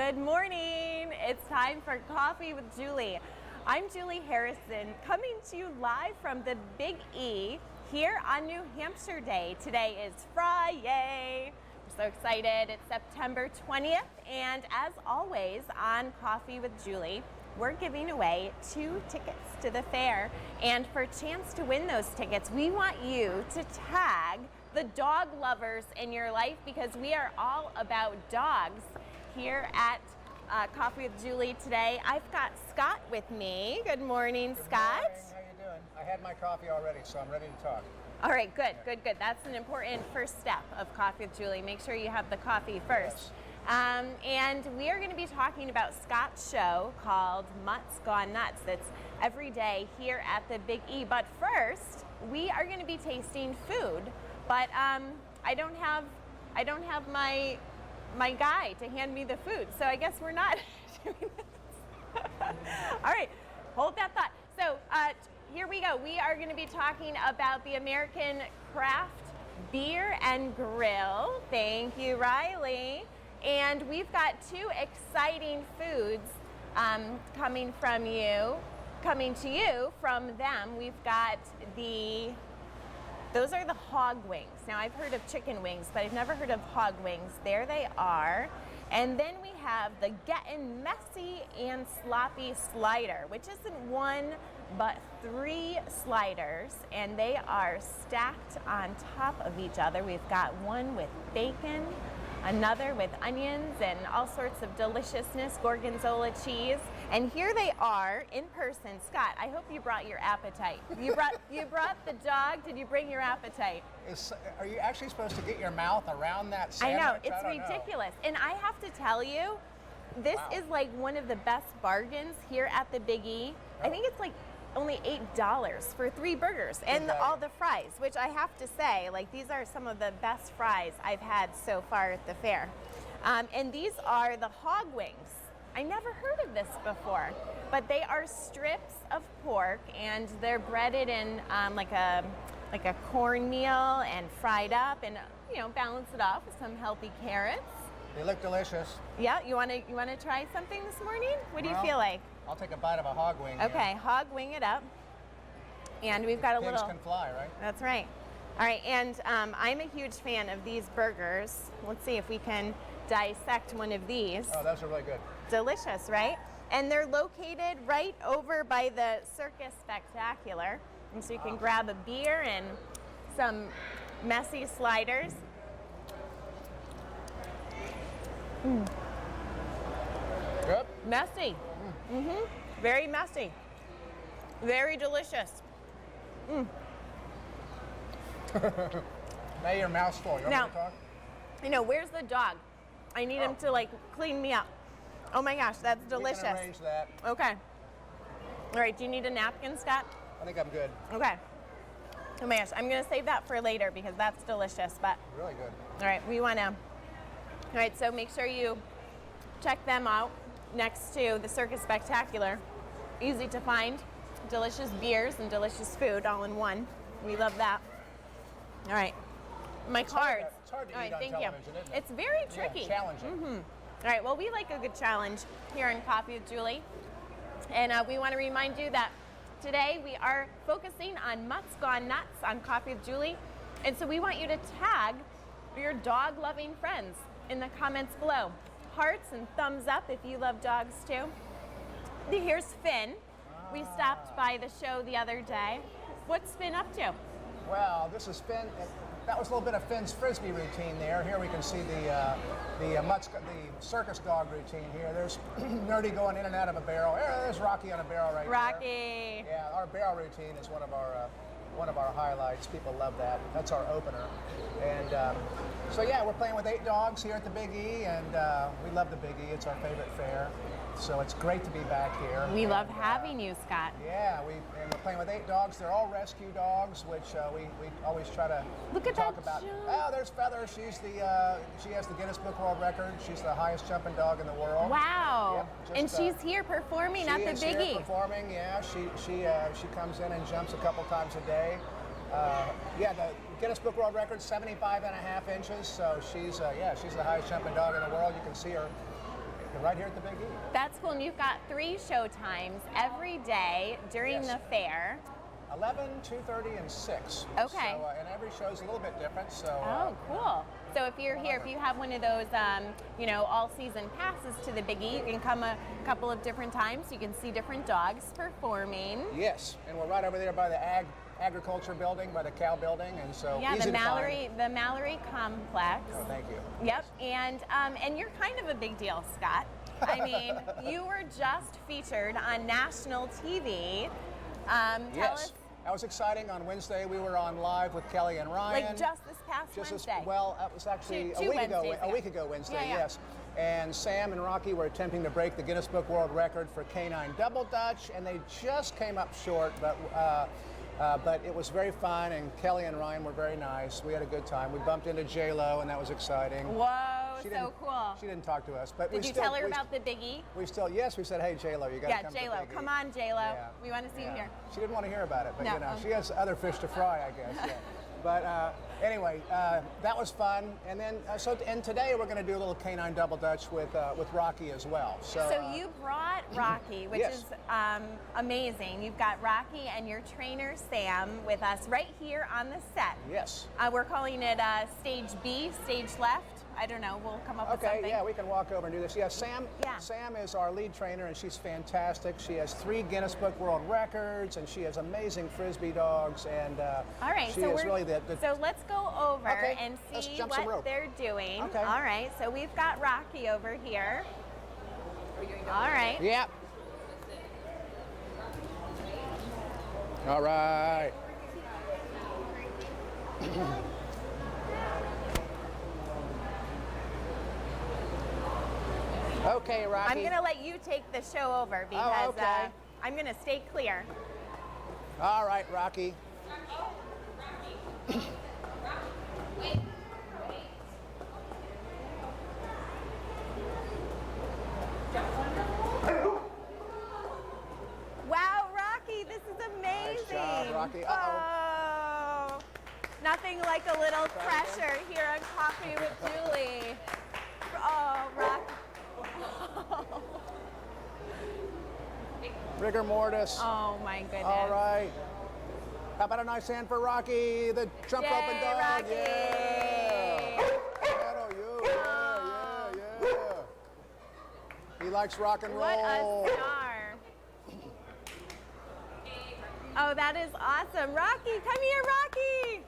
Good morning. It's time for Coffee with Julie. I'm Julie Harrison, coming to you live from the Big E here on New Hampshire Day. Today is Friday. We're so excited. It's September 20th, and as always on Coffee with Julie, we're giving away 2 tickets to the fair. And for a chance to win those tickets, we want you to tag the dog lovers in your life, because we are all about dogs here at Coffee with Julie today. I've got Scott with me. Good morning, Scott. Good morning. How you doing? I had my coffee already, so I'm ready to talk. All right, good. That's an important first step of Coffee with Julie. Make sure you have the coffee first. Yes. And we are going to be talking about Scott's show called Mutts Gone Nuts. That's every day here at the Big E. But first, we are going to be tasting food. But I don't have my guy to hand me the food, so I guess we're not doing this. All right, hold that thought. So here we go. We are going to be talking about the American Craft Beer and Grill. Thank you, Riley. And we've got 2 exciting foods coming to you from them. We've got those are the hog wings. Now, I've heard of chicken wings, but I've never heard of hog wings. There they are. And then we have the Gettin' Messy and Sloppy Slider, which isn't 1, but 3 sliders, and they are stacked on top of each other. We've got one with bacon, another with onions and all sorts of deliciousness, gorgonzola cheese. And here they are in person. Scott, I hope you brought your appetite. You brought the dog. Did you bring your appetite? Are you actually supposed to get your mouth around that sandwich? I know, it's ridiculous. And I have to tell you, this is like one of the best bargains here at the Big E. I think it's like only $8 for 3 burgers and all the fries, which I have to say, like, these are some of the best fries I've had so far at the fair. And these are the hog wings. I never heard of this before, but they are strips of pork, and they're breaded in like a cornmeal and fried up, and balance it off with some healthy carrots. They look delicious. Yeah, you want to try something this morning? What do you feel like? I'll take a bite of a hog wing. Okay, hog wing it up. And we've got a little... Pigs can fly, right? That's right. All right, and I'm a huge fan of these burgers. Let's see if we can dissect one of these. Oh, those are really good. Delicious, right? And they're located right over by the Circus Spectacular. And so you can grab a beer and some messy sliders. Good? Messy. Very messy. Very delicious. Now your mouth's full. You want me to talk? Where's the dog? I need him to clean me up. Oh my gosh, that's delicious. We can arrange that. Okay. All right, do you need a napkin, Scott? I think I'm good. Okay. Oh my gosh, I'm gonna save that for later because that's delicious, but. Really good. All right, all right, so make sure you check them out next to the Circus Spectacular. Easy to find, delicious beers and delicious food all in one. We love that. All right, my cards. It's hard to all eat right, on television, isn't it? It's very tricky. Yeah, challenging. All right, well, we like a good challenge here on Coffee with Julie. And we want to remind you that today we are focusing on Mutts Gone Nuts on Coffee with Julie. And so we want you to tag your dog-loving friends in the comments below. Hearts and thumbs up if you love dogs too. Here's Finn. We stopped by the show the other day. What's Finn up to? Well, this is Finn. That was a little bit of Finn's frisbee routine there. Here we can see the circus dog routine here. There's Nerdy going in and out of a barrel. There's Rocky on a barrel right there. Rocky. Yeah, our barrel routine is one of our highlights. People love that. That's our opener. And so yeah, we're playing with 8 dogs here at the Big E, and we love the Big E. It's our favorite fair. So it's great to be back here. We love having you, Scott. Yeah, we're playing with 8 dogs. They're all rescue dogs, which we always try to talk about. Oh, there's Feather. She has the Guinness Book World Record. She's the highest jumping dog in the world. Wow! Yep, and she's here performing at the Big E. Performing, yeah. She comes in and jumps a couple times a day. Yeah, the Guinness Book World Record, 75.5 inches. So she's the highest jumping dog in the world. You can see her right here at the Big E. That's cool. And you've got 3 show times every day during Yes. the fair. 11, 2:30, and 6. Okay. So, and every show's a little bit different. So. Oh, cool. So if you're here, if you have one of those, you know, all-season passes to the Big E, you can come a couple of different times. You can see different dogs performing. Yes, and we're right over there by the agriculture building, by the cow building, and so Yeah, easy the to find. Mallory complex. Oh, thank you. Yep, and you're kind of a big deal, Scott. I mean, you were just featured on national TV. Tell Yes. us, That was exciting. On Wednesday, we were on live with Kelly and Ryan. like just this past Wednesday. Well, it was actually Two Wednesdays a week ago Wednesday, Yeah, yeah. yes. And Sam and Rocky were attempting to break the Guinness Book World Record for canine double dutch, and they just came up short, but it was very fun, and Kelly and Ryan were very nice. We had a good time. We bumped into J-Lo, and that was exciting. Whoa, She so didn't- cool. She didn't talk to us, but Did you tell her about the Big E? We said, hey, J-Lo, you got to Yeah, come J-Lo. to the Big E. Come on, J-Lo. Yeah. We want to see you here. She didn't want to hear about it, but No, you know, okay. she has other fish to fry, I guess. Yeah. But anyway, that was fun. And then, and today we're going to do a little canine double dutch with Rocky as well. So you brought Rocky, which Yes. is amazing. You've got Rocky and your trainer Sam with us right here on the set. Yes. We're calling it stage B, stage left. I don't know. We'll come up with Okay, something. yeah, we can walk over and do this. Yeah, Sam. Yeah. Sam is our lead trainer, and she's fantastic. She has 3 Guinness Book World Records, and she has amazing Frisbee dogs. And All right, she so is really the. so let's go over Okay, and let's see jump some what rope. they're doing. Okay. All right, so we've got Rocky over here. All right. Yeah. All right. Okay, Rocky. I'm going to let you take the show over because okay. I'm going to stay clear. All right, Rocky. Wow, Rocky, this is amazing. Nice job, Rocky. Uh-oh. Oh, nothing like a little pressure here on Coffee with Julie. Oh, Rocky. Rigor mortis. Oh, my goodness. All right. How about a nice hand for Rocky, the jump rope and Yay, dog? Rocky. Yeah. Shadow you. Yeah. He likes rock and roll. What a star. Oh, that is awesome. Rocky, come here, Rocky.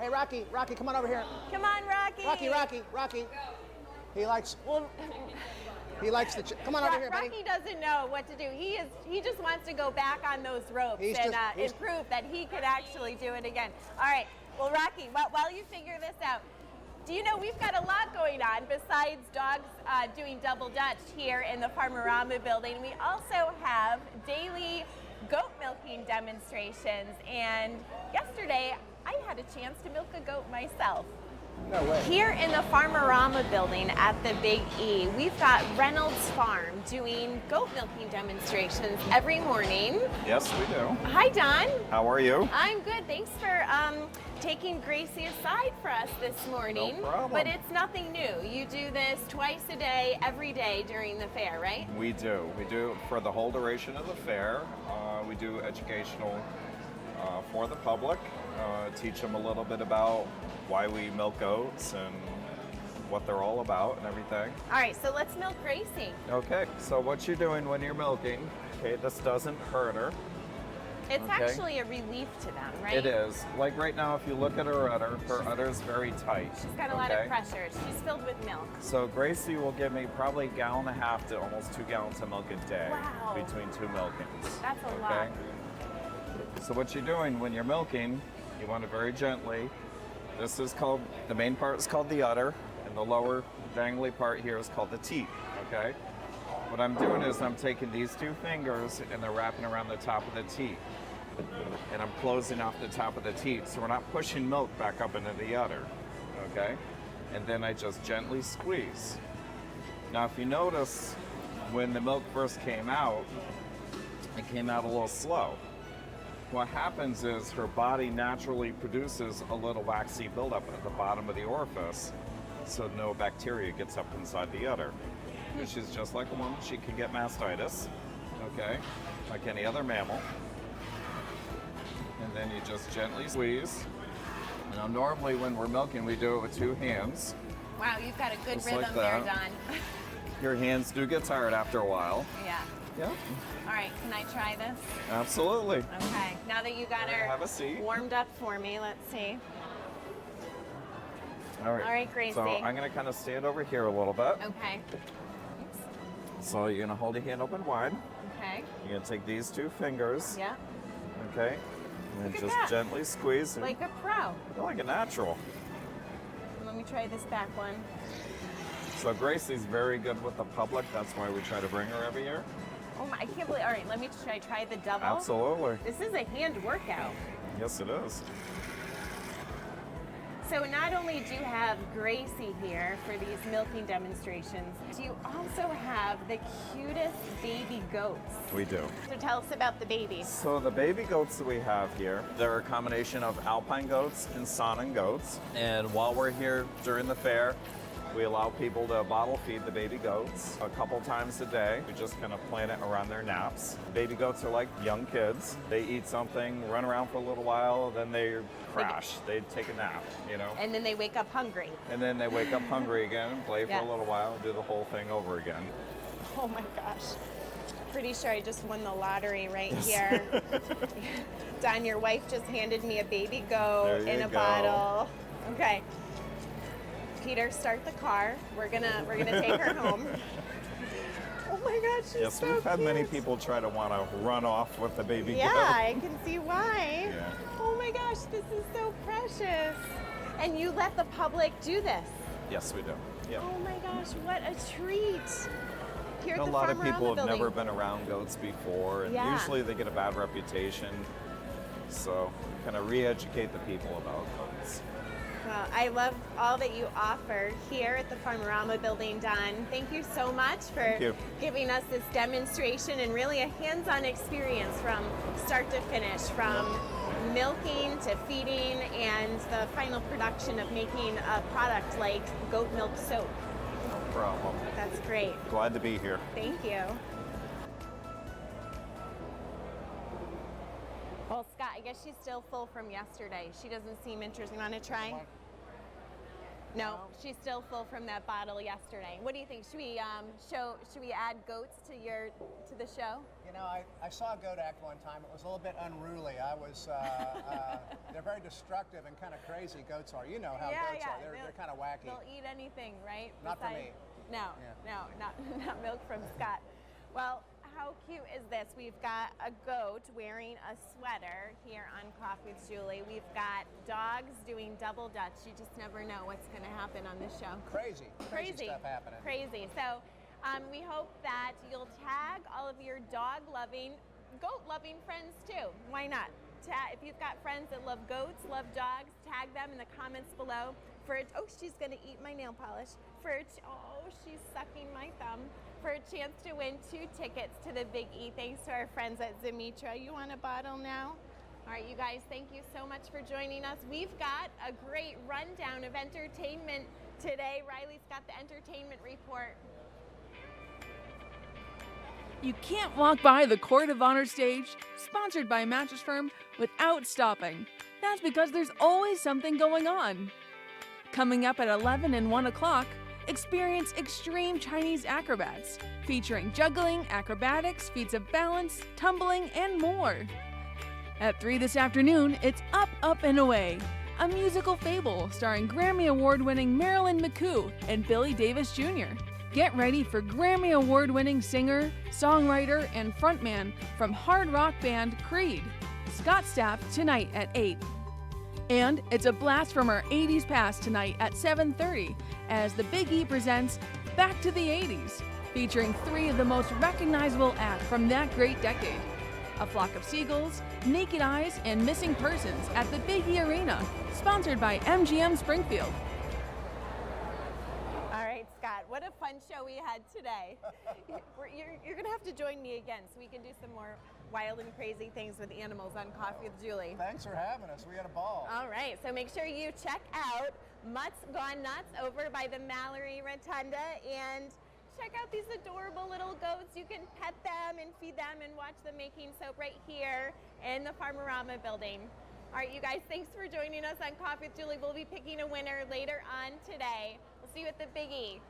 Hey, Rocky, come on over here. Come on, Rocky. Rocky. He likes the. Come on over here, buddy. Rocky doesn't know what to do. He just wants to go back on those ropes He's and just- prove that he could actually do it again. All right. Well, Rocky, while you figure this out, do you know we've got a lot going on besides dogs doing double dutch here in the Farmerama building. We also have daily goat milking demonstrations, and yesterday I had a chance to milk a goat myself. No way. Here in the Farmerama building at the Big E, we've got Reynolds Farm doing goat milking demonstrations every morning. Yes, we do. Hi, Don. How are you? I'm good. Thanks for taking Gracie aside for us this morning. No problem. But it's nothing new. You do this twice a day, every day during the fair, right? We do. We do for the whole duration of the fair. We do educational for the public, teach them a little bit about why we milk goats and what they're all about and everything. All right, so let's milk Gracie. Okay, so what you're doing when you're milking, okay, this doesn't hurt her. It's Okay. actually a relief to them, right? It is. Like right now, if you look at her udder is very tight. She's got a lot of pressure. She's filled with milk. So Gracie will give me probably a gallon and a half to almost 2 gallons of milk a day Wow. between 2 milkings. That's a lot. So what you're doing when you're milking, you want it very gently. This is called, the main part is called the udder, and the lower dangly part here is called the teat, okay? What I'm doing is I'm taking these 2 fingers and they're wrapping around the top of the teat. And I'm closing off the top of the teat, so we're not pushing milk back up into the udder, okay? And then I just gently squeeze. Now if you notice, when the milk first came out, it came out a little slow. What happens is her body naturally produces a little waxy buildup at the bottom of the orifice, so no bacteria gets up inside the udder. because she's just like a woman. She can get mastitis, okay, like any other mammal. And then you just gently squeeze. Now, normally when we're milking, we do it with 2 hands. Wow, you've got a good Just rhythm like there, that. Don. Your hands do get tired after a while. Yeah. Yeah, All right, can I try this? absolutely. Okay, now that you got her Have a seat. warmed up for me, let's see. All right. All right, Gracie. So I'm going to kind of stand over here a little bit. Okay. So you're going to hold your hand open wide. Okay. You're going to take these 2 fingers. Yeah. Okay. And Look at then just that. gently squeeze. And Like a pro. feel like a natural. Let me try this back one. So Gracie's very good with the public. That's why we try to bring her every year. Oh my, I can't believe. All right, let me try the double. Absolutely. This is a hand workout. Yes, it is. So not only do you have Gracie here for these milking demonstrations, do you also have the cutest baby goats? We do. So tell us about the babies. So the baby goats that we have here, they're a combination of alpine goats and Saanen goats. And while we're here during the fair, we allow people to bottle feed the baby goats a couple times a day. We just kind of plan it around their naps. Baby goats are like young kids. They eat something, run around for a little while, then they crash. They take a nap, you know? And then they wake up hungry. And then they wake up hungry again, play for Yeah. a little while, and do the whole thing over again. Oh my gosh. Pretty sure I just won the lottery right here. Don, your wife just handed me a baby goat There in you a go. bottle. Okay. Peter, start the car. We're gonna take her home. Oh my gosh, she's Yes, so we've had many cute. people try to want to run off with the baby Yeah, goat. I can see why. Yeah. Oh my gosh, this is so precious. And you let the public do this. Yes, we do. Yeah. Oh my gosh, what a treat. Here at A the lot of Farmerama people have building. never been around goats before, and Yeah. usually they get a bad reputation. So, kind of re-educate the people about goats. Well, I love all that you offer here at the Farmerama building, Don. Thank you so much for Thank you. giving us this demonstration and really a hands-on experience from start to finish, from milking to feeding and the final production of making a product like goat milk soap. No problem. That's great. Glad to be here. Thank you. Well, Scott, I guess she's still full from yesterday. She doesn't seem interested. You want to try? No, she's still full from that bottle yesterday. What do you think? Should we Should we add goats to the show? You know, I saw a goat act one time. It was a little bit unruly. They're very destructive and kind of crazy, goats are. You know how goats are. They're kind of wacky. They'll eat anything, right? Not for me. No, Yeah. no, not milk from Scott. Well, how cute is this? We've got a goat wearing a sweater here on Coffee with Julie. We've got dogs doing double dutch. You just never know what's going to happen on this show. Crazy stuff happening. Crazy. So we hope that you'll tag all of your dog-loving, goat-loving friends too. Why not? If you've got friends that love goats, love dogs, tag them in the comments below. Oh, she's going to eat my nail polish. Oh, she's sucking my thumb. For a chance to win 2 tickets to the Big E, thanks to our friends at Zemitra. You want a bottle now? All right, you guys, thank you so much for joining us. We've got a great rundown of entertainment today. Riley's got the entertainment report. You can't walk by the Court of Honor stage, sponsored by Mattress Firm, without stopping. That's because there's always something going on. Coming up at 11 and 1 o'clock, experience Extreme Chinese Acrobats, featuring juggling, acrobatics, feats of balance, tumbling, and more. At 3 this afternoon, it's Up, Up, and Away, a musical fable starring Grammy Award-winning Marilyn McCoo and Billy Davis Jr. Get ready for Grammy Award-winning singer, songwriter, and frontman from hard rock band Creed, Scott Stapp, tonight at 8. And it's a blast from our 80s past tonight at 7:30 as the Big E presents Back to the 80s, featuring 3 of the most recognizable acts from that great decade. A Flock of Seagulls, Naked Eyes, and Missing Persons at the Big E Arena, sponsored by MGM Springfield. All right, Scott, what a fun show we had today. You're going to have to join me again so we can do some more wild and crazy things with animals on Coffee with Julie. Thanks for having us. We had a ball. All right, so make sure you check out Mutt's Gone Nuts over by the Mallory Rotunda, and check out these adorable little goats. You can pet them and feed them and watch them making soap right here in the Farmerama building. All right, you guys, thanks for joining us on Coffee with Julie. We'll be picking a winner later on today. We'll see you at the Big E.